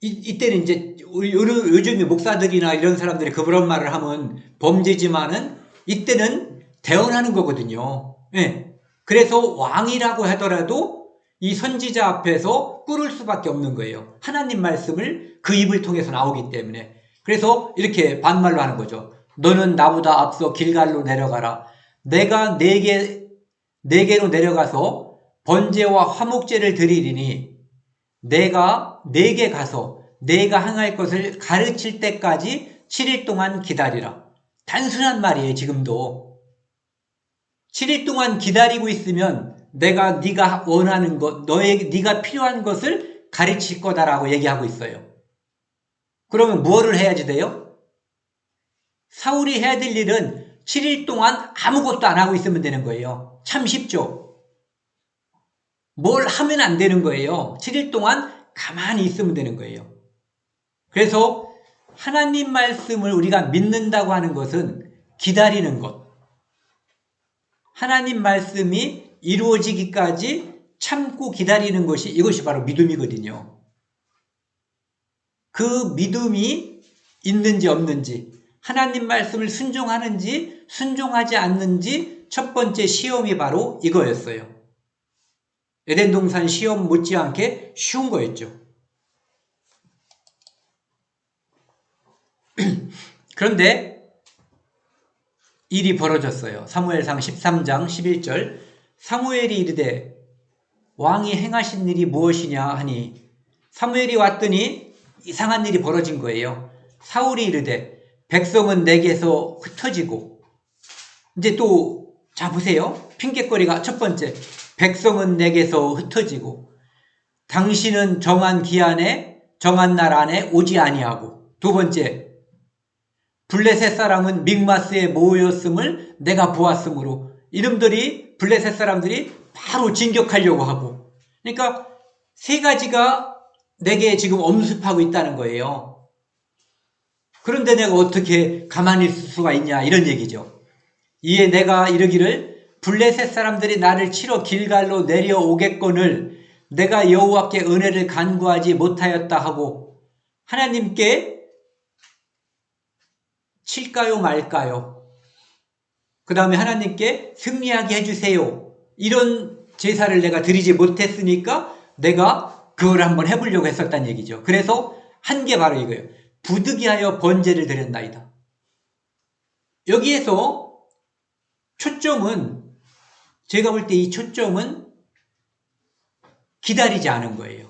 [SPEAKER 1] 이때는 이제 요즘 목사들이나 이런 사람들이 그런 말을 하면 범죄지만은 이때는 대언하는 거거든요. 예. 그래서 왕이라고 하더라도 이 선지자 앞에서 꿇을 수밖에 없는 거예요. 하나님 말씀을 그 입을 통해서 나오기 때문에. 그래서 이렇게 반말로 하는 거죠. 너는 나보다 앞서 길갈로 내려가라. 내가 네게로 내려가서 번제와 화목제를 드리리니 내가 네게 가서 내가 행할 것을 가르칠 때까지 7일 동안 기다리라. 단순한 말이에요. 지금도 7일 동안 기다리고 있으면 내가 네가 원하는 것, 네가 필요한 것을 가르칠 거다라고 얘기하고 있어요. 그러면 무엇을 해야지 돼요? 사울이 해야 될 일은 7일 동안 아무것도 안 하고 있으면 되는 거예요. 참 쉽죠? 뭘 하면 안 되는 거예요. 7일 동안 가만히 있으면 되는 거예요. 그래서 하나님 말씀을 우리가 믿는다고 하는 것은 기다리는 것. 하나님 말씀이 이루어지기까지 참고 기다리는 것이 이것이 바로 믿음이거든요. 그 믿음이 있는지 없는지, 하나님 말씀을 순종하는지 순종하지 않는지 첫 번째 시험이 바로 이거였어요. 에덴 동산 시험 못지않게 쉬운 거였죠. 그런데 일이 벌어졌어요. 사무엘상 13장 11절 사무엘이 이르되 왕이 행하신 일이 무엇이냐 하니 사무엘이 왔더니 이상한 일이 벌어진 거예요. 사울이 이르되 백성은 내게서 흩어지고 이제 또 자 보세요. 핑곗거리가 첫 번째 백성은 내게서 흩어지고 당신은 정한 기한에 정한 날 안에 오지 아니하고 두 번째 블레셋 사람은 믹마스에 모였음을 내가 보았으므로 이놈들이 블레셋 사람들이 바로 진격하려고 하고 그러니까 세 가지가 내게 지금 엄습하고 있다는 거예요. 그런데 내가 어떻게 가만히 있을 수가 있냐 이런 얘기죠. 이에 내가 이르기를 블레셋 사람들이 나를 치러 길갈로 내려오겠거늘 내가 여호와께 은혜를 간구하지 못하였다 하고 하나님께 칠까요 말까요? 그 다음에 하나님께 승리하게 해주세요. 이런 제사를 내가 드리지 못했으니까 내가 그걸 한번 해보려고 했었단 얘기죠. 그래서 한 게 바로 이거예요. 부득이하여 번제를 드렸나이다. 여기에서 초점은, 제가 볼 때 이 초점은 기다리지 않은 거예요.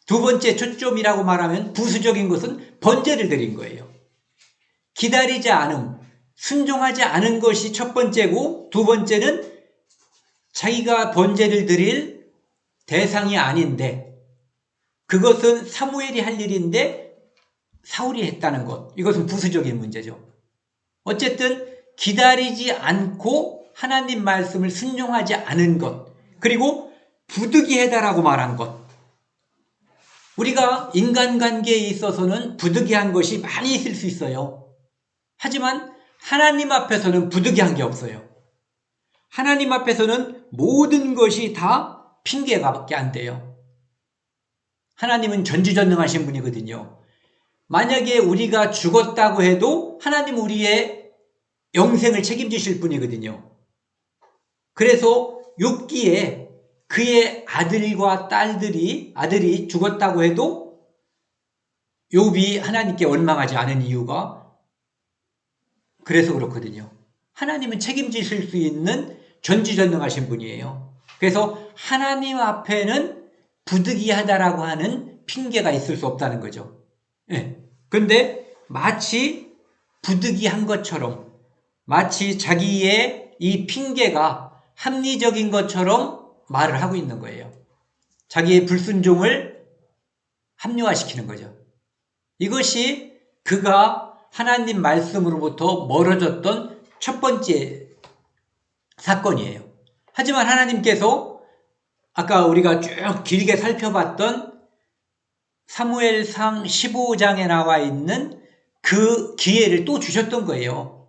[SPEAKER 1] 두 번째 초점이라고 말하면 부수적인 것은 번제를 드린 거예요. 기다리지 않음, 순종하지 않은 것이 첫 번째고, 두 번째는 자기가 번제를 드릴 대상이 아닌데, 그것은 사무엘이 할 일인데 사울이 했다는 것. 이것은 부수적인 문제죠. 어쨌든 기다리지 않고 하나님 말씀을 순종하지 않은 것, 그리고 부득이하다라고 말한 것. 우리가 인간관계에 있어서는 부득이한 것이 많이 있을 수 있어요. 하지만 하나님 앞에서는 부득이한 게 없어요. 하나님 앞에서는 모든 것이 다 핑계가밖에 안 돼요. 하나님은 전지전능하신 분이거든요. 만약에 우리가 죽었다고 해도 하나님은 우리의 영생을 책임지실 분이거든요. 그래서 욥기에 그의 아들과 딸들이, 아들이 죽었다고 해도 욥이 하나님께 원망하지 않은 이유가 그래서 그렇거든요. 하나님은 책임지실 수 있는 전지전능하신 분이에요. 그래서 하나님 앞에는 부득이하다라고 하는 핑계가 있을 수 없다는 거죠. 예. 근데 마치 부득이한 것처럼, 마치 자기의 이 핑계가 합리적인 것처럼 말을 하고 있는 거예요. 자기의 불순종을 합리화시키는 거죠. 이것이 그가 하나님 말씀으로부터 멀어졌던 첫 번째 사건이에요. 하지만 하나님께서 아까 우리가 쭉 길게 살펴봤던 사무엘상 15장에 나와 있는 그 기회를 또 주셨던 거예요.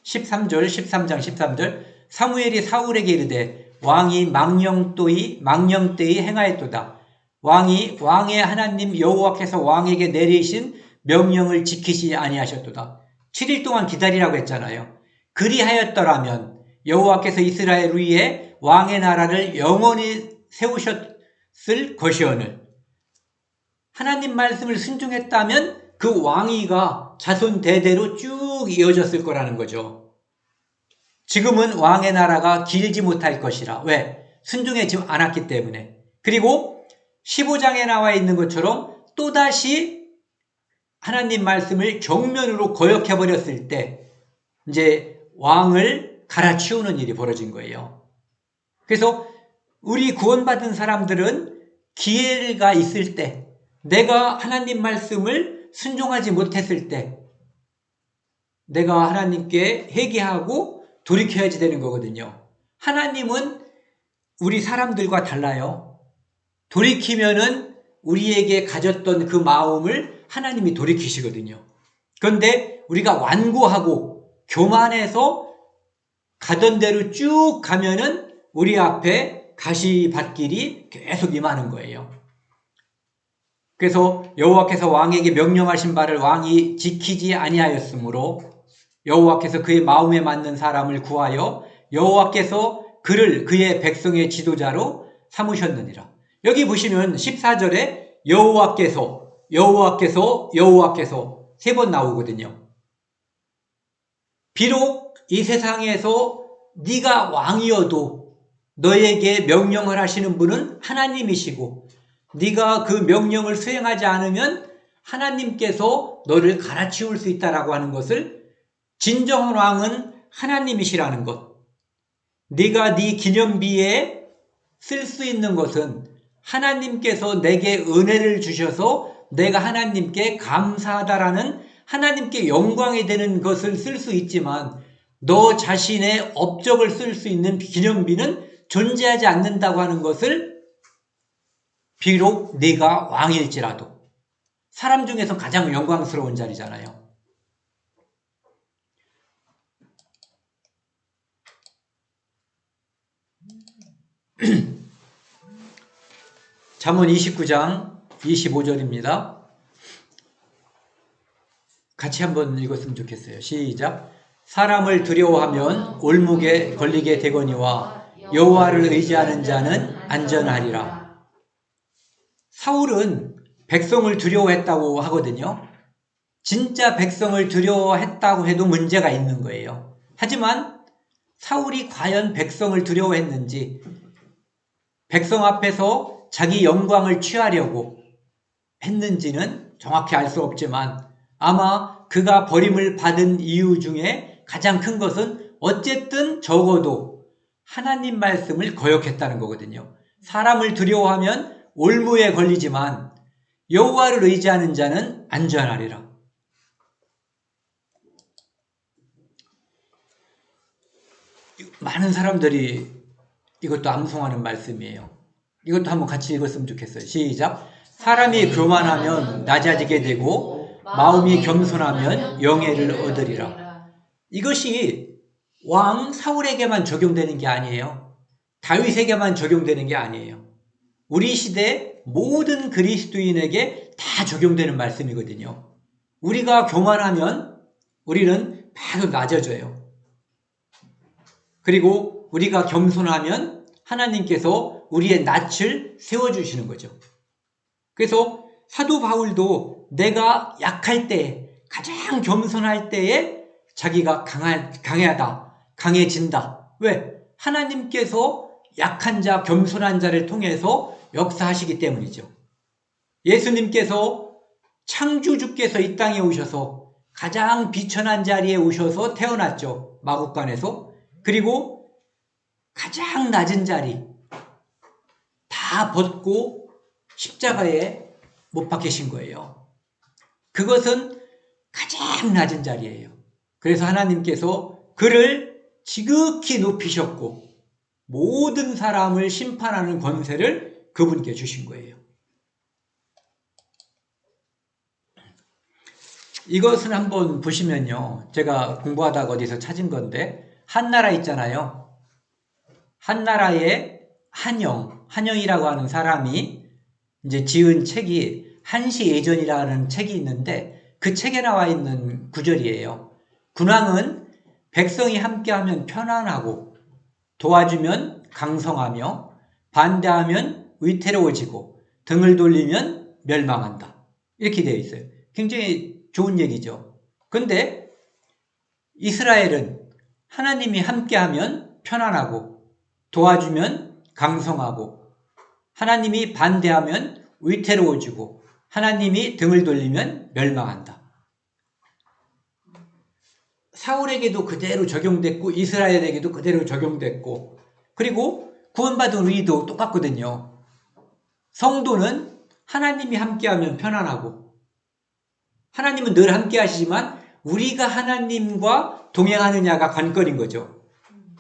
[SPEAKER 1] 13절, 13장 13절, 사무엘이 사울에게 이르되 왕이 망령때에 행하였도다. 왕이 왕의 하나님 여호와께서 왕에게 내리신 명령을 지키지 아니하셨도다. 7일 동안 기다리라고 했잖아요. 그리하였더라면 여호와께서 이스라엘 위에 왕의 나라를 영원히 세우셨을 것이오늘. 하나님 말씀을 순종했다면 그 왕위가 자손 대대로 쭉 이어졌을 거라는 거죠. 지금은 왕의 나라가 길지 못할 것이라. 왜? 순종하지 않았기 때문에. 그리고 15장에 나와 있는 것처럼 또다시 하나님 말씀을 정면으로 거역해버렸을 때 이제 왕을 갈아치우는 일이 벌어진 거예요. 그래서 우리 구원받은 사람들은 기회가 있을 때, 내가 하나님 말씀을 순종하지 못했을 때 내가 하나님께 회개하고 돌이켜야지 되는 거거든요. 하나님은 우리 사람들과 달라요. 돌이키면은 우리에게 가졌던 그 마음을 하나님이 돌이키시거든요. 그런데 우리가 완고하고 교만해서 가던 대로 쭉 가면은 우리 앞에 가시밭길이 계속 임하는 거예요. 그래서 여호와께서 왕에게 명령하신 바를 왕이 지키지 아니하였으므로 여호와께서 그의 마음에 맞는 사람을 구하여 여호와께서 그를 그의 백성의 지도자로 삼으셨느니라. 여기 보시면 14절에 여호와께서 세 번 나오거든요. 비록 이 세상에서 네가 왕이어도 너에게 명령을 하시는 분은 하나님이시고, 네가 그 명령을 수행하지 않으면 하나님께서 너를 갈아치울 수 있다라고 하는 것을, 진정한 왕은 하나님이시라는 것, 네가 네 기념비에 쓸 수 있는 것은 하나님께서 내게 은혜를 주셔서 내가 하나님께 감사하다라는, 하나님께 영광이 되는 것을 쓸 수 있지만 너 자신의 업적을 쓸 수 있는 기념비는 존재하지 않는다고 하는 것을, 비록 네가 왕일지라도, 사람 중에서 가장 영광스러운 자리잖아요. 잠언 29장 25절입니다. 같이 한번 읽었으면 좋겠어요. 시작. 사람을 두려워하면 올무게 걸리게 되거니와 여호와를 의지하는 자는 안전하리라. 사울은 백성을 두려워했다고 하거든요. 진짜 백성을 두려워했다고 해도 문제가 있는 거예요. 하지만 사울이 과연 백성을 두려워했는지, 백성 앞에서 자기 영광을 취하려고 했는지는 정확히 알 수 없지만 아마 그가 버림을 받은 이유 중에 가장 큰 것은 어쨌든 적어도 하나님 말씀을 거역했다는 거거든요. 사람을 두려워하면 올무에 걸리지만 여호와를 의지하는 자는 안전하리라. 많은 사람들이 이것도 암송하는 말씀이에요. 이것도 한번 같이 읽었으면 좋겠어요. 시작. 사람이 교만하면 낮아지게 되고 마음이 겸손하면 영예를 얻으리라. 이것이 왕 사울에게만 적용되는 게 아니에요. 다윗에게만 적용되는 게 아니에요. 우리 시대 모든 그리스도인에게 다 적용되는 말씀이거든요. 우리가 교만하면 우리는 바로 낮아져요. 그리고 우리가 겸손하면 하나님께서 우리의 낯을 세워주시는 거죠. 그래서 사도 바울도 내가 약할 때, 가장 겸손할 때에 자기가 강하다, 강해진다. 왜? 하나님께서 약한 자, 겸손한 자를 통해서 역사하시기 때문이죠. 예수님께서 창조주께서 이 땅에 오셔서 가장 비천한 자리에 오셔서 태어났죠. 마국간에서. 그리고 가장 낮은 자리 다 벗고 십자가에 못 박히신 거예요. 그것은 가장 낮은 자리예요. 그래서 하나님께서 그를 지극히 높이셨고 모든 사람을 심판하는 권세를 그분께 주신 거예요. 이것은 한번 보시면요. 제가 공부하다가 어디서 찾은 건데 한나라 있잖아요. 한나라의 한영이라고 하는 사람이 이제 지은 책이 한시예전이라는 책이 있는데 그 책에 나와 있는 구절이에요. 군왕은 백성이 함께하면 편안하고 도와주면 강성하며 반대하면 위태로워지고 등을 돌리면 멸망한다. 이렇게 되어 있어요. 굉장히 좋은 얘기죠. 그런데 이스라엘은 하나님이 함께하면 편안하고 도와주면 강성하고 하나님이 반대하면 위태로워지고 하나님이 등을 돌리면 멸망한다. 사울에게도 그대로 적용됐고 이스라엘에게도 그대로 적용됐고 그리고 구원받은 우리도 똑같거든요. 성도는 하나님이 함께하면 편안하고 하나님은 늘 함께 하시지만 우리가 하나님과 동행하느냐가 관건인 거죠.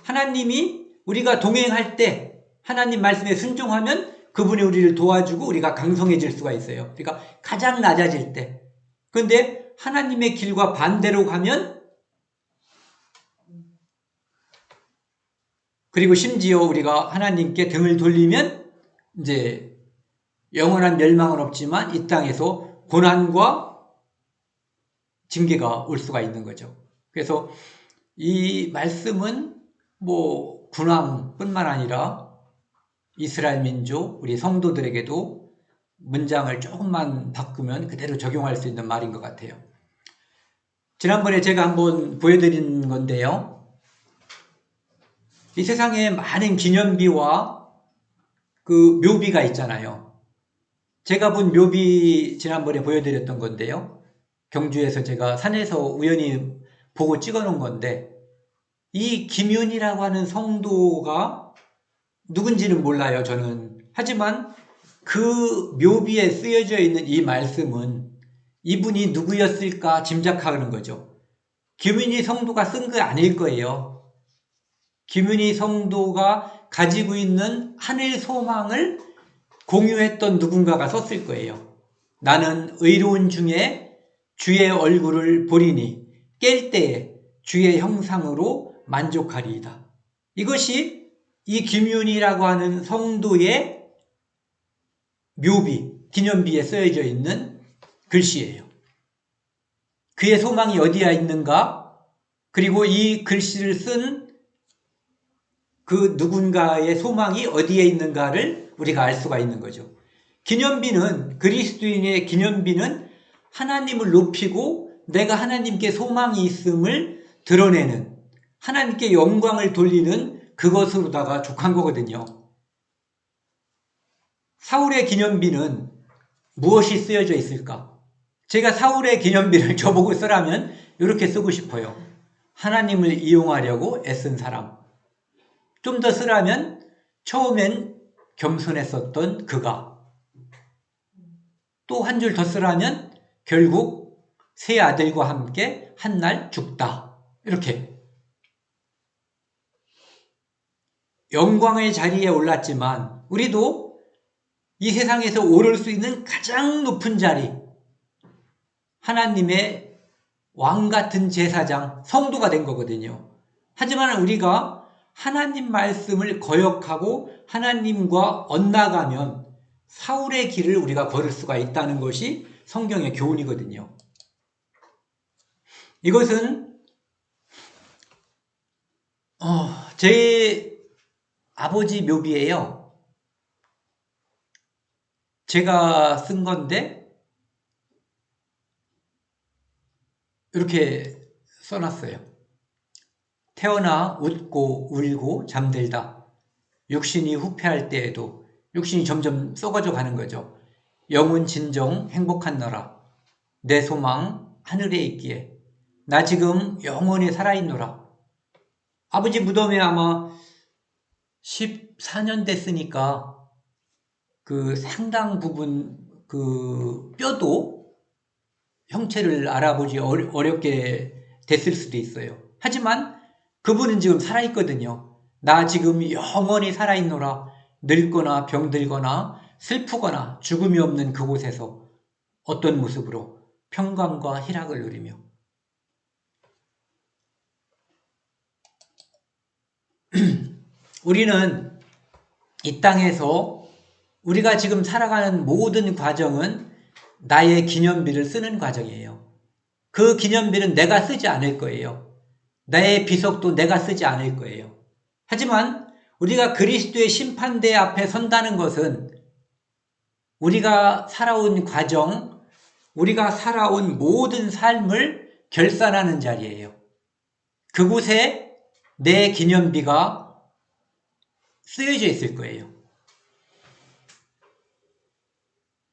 [SPEAKER 1] 하나님이 우리가 동행할 때 하나님 말씀에 순종하면 그분이 우리를 도와주고 우리가 강성해질 수가 있어요. 그러니까 가장 낮아질 때. 그런데 하나님의 길과 반대로 가면 그리고 심지어 우리가 하나님께 등을 돌리면 이제 영원한 멸망은 없지만 이 땅에서 고난과 징계가 올 수가 있는 거죠. 그래서 이 말씀은 뭐 군왕뿐만 아니라 이스라엘 민족, 우리 성도들에게도 문장을 조금만 바꾸면 그대로 적용할 수 있는 말인 것 같아요. 지난번에 제가 한번 보여드린 건데요. 이 세상에 많은 기념비와 그 묘비가 있잖아요. 제가 본 묘비 지난번에 보여드렸던 건데요. 경주에서 제가 산에서 우연히 보고 찍어놓은 건데 이 김윤이라고 하는 성도가 누군지는 몰라요, 저는. 하지만 그 묘비에 쓰여져 있는 이 말씀은 이분이 누구였을까 짐작하는 거죠. 김윤희 성도가 쓴 거 아닐 거예요. 김윤희 성도가 가지고 있는 하늘 소망을 공유했던 누군가가 썼을 거예요. 나는 의로운 중에 주의 얼굴을 보리니 깰 때에 주의 형상으로 만족하리이다. 이것이 이 김윤이라고 하는 성도의 묘비, 기념비에 쓰여져 있는 글씨예요. 그의 소망이 어디에 있는가? 그리고 이 글씨를 쓴 그 누군가의 소망이 어디에 있는가를 우리가 알 수가 있는 거죠. 기념비는, 그리스도인의 기념비는 하나님을 높이고 내가 하나님께 소망이 있음을 드러내는, 하나님께 영광을 돌리는 그것으로다가 족한 거거든요. 사울의 기념비는 무엇이 쓰여져 있을까? 제가 사울의 기념비를 저보고 쓰라면 이렇게 쓰고 싶어요. 하나님을 이용하려고 애쓴 사람. 좀 더 쓰라면 처음엔 겸손했었던 그가. 또 한 줄 더 쓰라면 결국 세 아들과 함께 한날 죽다. 이렇게. 영광의 자리에 올랐지만 우리도 이 세상에서 오를 수 있는 가장 높은 자리, 하나님의 왕 같은 제사장, 성도가 된 거거든요. 하지만 우리가 하나님 말씀을 거역하고 하나님과 엇나가면 사울의 길을 우리가 걸을 수가 있다는 것이 성경의 교훈이거든요. 이것은 제 아버지 묘비예요. 제가 쓴 건데 이렇게 써놨어요. 태어나 웃고 울고 잠들다. 육신이 후패할 때에도 육신이 점점 썩어져 가는 거죠. 영은 진정 행복한 나라. 내 소망 하늘에 있기에 나 지금 영원히 살아있노라. 아버지 무덤에 아마 14년 됐으니까 그 상당 부분 그 뼈도 형체를 알아보기 어렵게 됐을 수도 있어요. 하지만 그분은 지금 살아있거든요. 나 지금 영원히 살아있노라. 늙거나 병들거나 슬프거나 죽음이 없는 그곳에서 어떤 모습으로 평강과 희락을 누리며 우리는 이 땅에서 우리가 지금 살아가는 모든 과정은 나의 기념비를 쓰는 과정이에요. 그 기념비는 내가 쓰지 않을 거예요. 나의 비석도 내가 쓰지 않을 거예요. 하지만 우리가 그리스도의 심판대 앞에 선다는 것은 우리가 살아온 과정, 우리가 살아온 모든 삶을 결산하는 자리예요. 그곳에 내 기념비가 쓰여져 있을 거예요.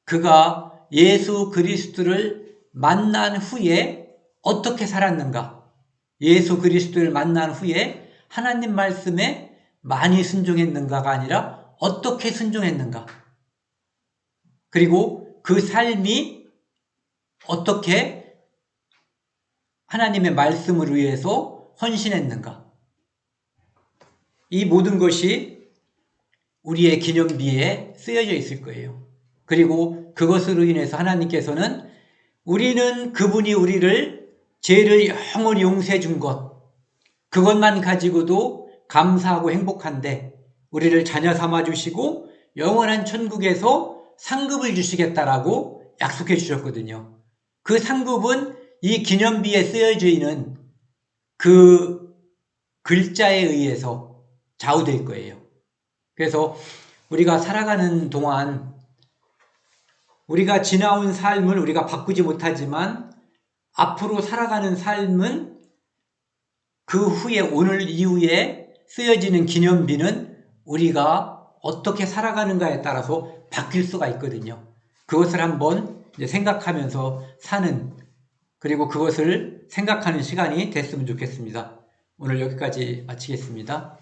[SPEAKER 1] 그가 예수 그리스도를 만난 후에 어떻게 살았는가? 예수 그리스도를 만난 후에 하나님 말씀에 많이 순종했는가가 아니라 어떻게 순종했는가? 그리고 그 삶이 어떻게 하나님의 말씀을 위해서 헌신했는가? 이 모든 것이 우리의 기념비에 쓰여져 있을 거예요. 그리고 그것으로 인해서 하나님께서는 우리는 그분이 우리를 죄를 영원히 용서해 준 것, 그것만 가지고도 감사하고 행복한데 우리를 자녀 삼아 주시고 영원한 천국에서 상급을 주시겠다라고 약속해 주셨거든요. 그 상급은 이 기념비에 쓰여져 있는 그 글자에 의해서 좌우될 거예요. 그래서 우리가 살아가는 동안 우리가 지나온 삶을 우리가 바꾸지 못하지만 앞으로 살아가는 삶은 그 후에 오늘 이후에 쓰여지는 기념비는 우리가 어떻게 살아가는가에 따라서 바뀔 수가 있거든요. 그것을 한번 생각하면서 사는, 그리고 그것을 생각하는 시간이 됐으면 좋겠습니다. 오늘 여기까지 마치겠습니다.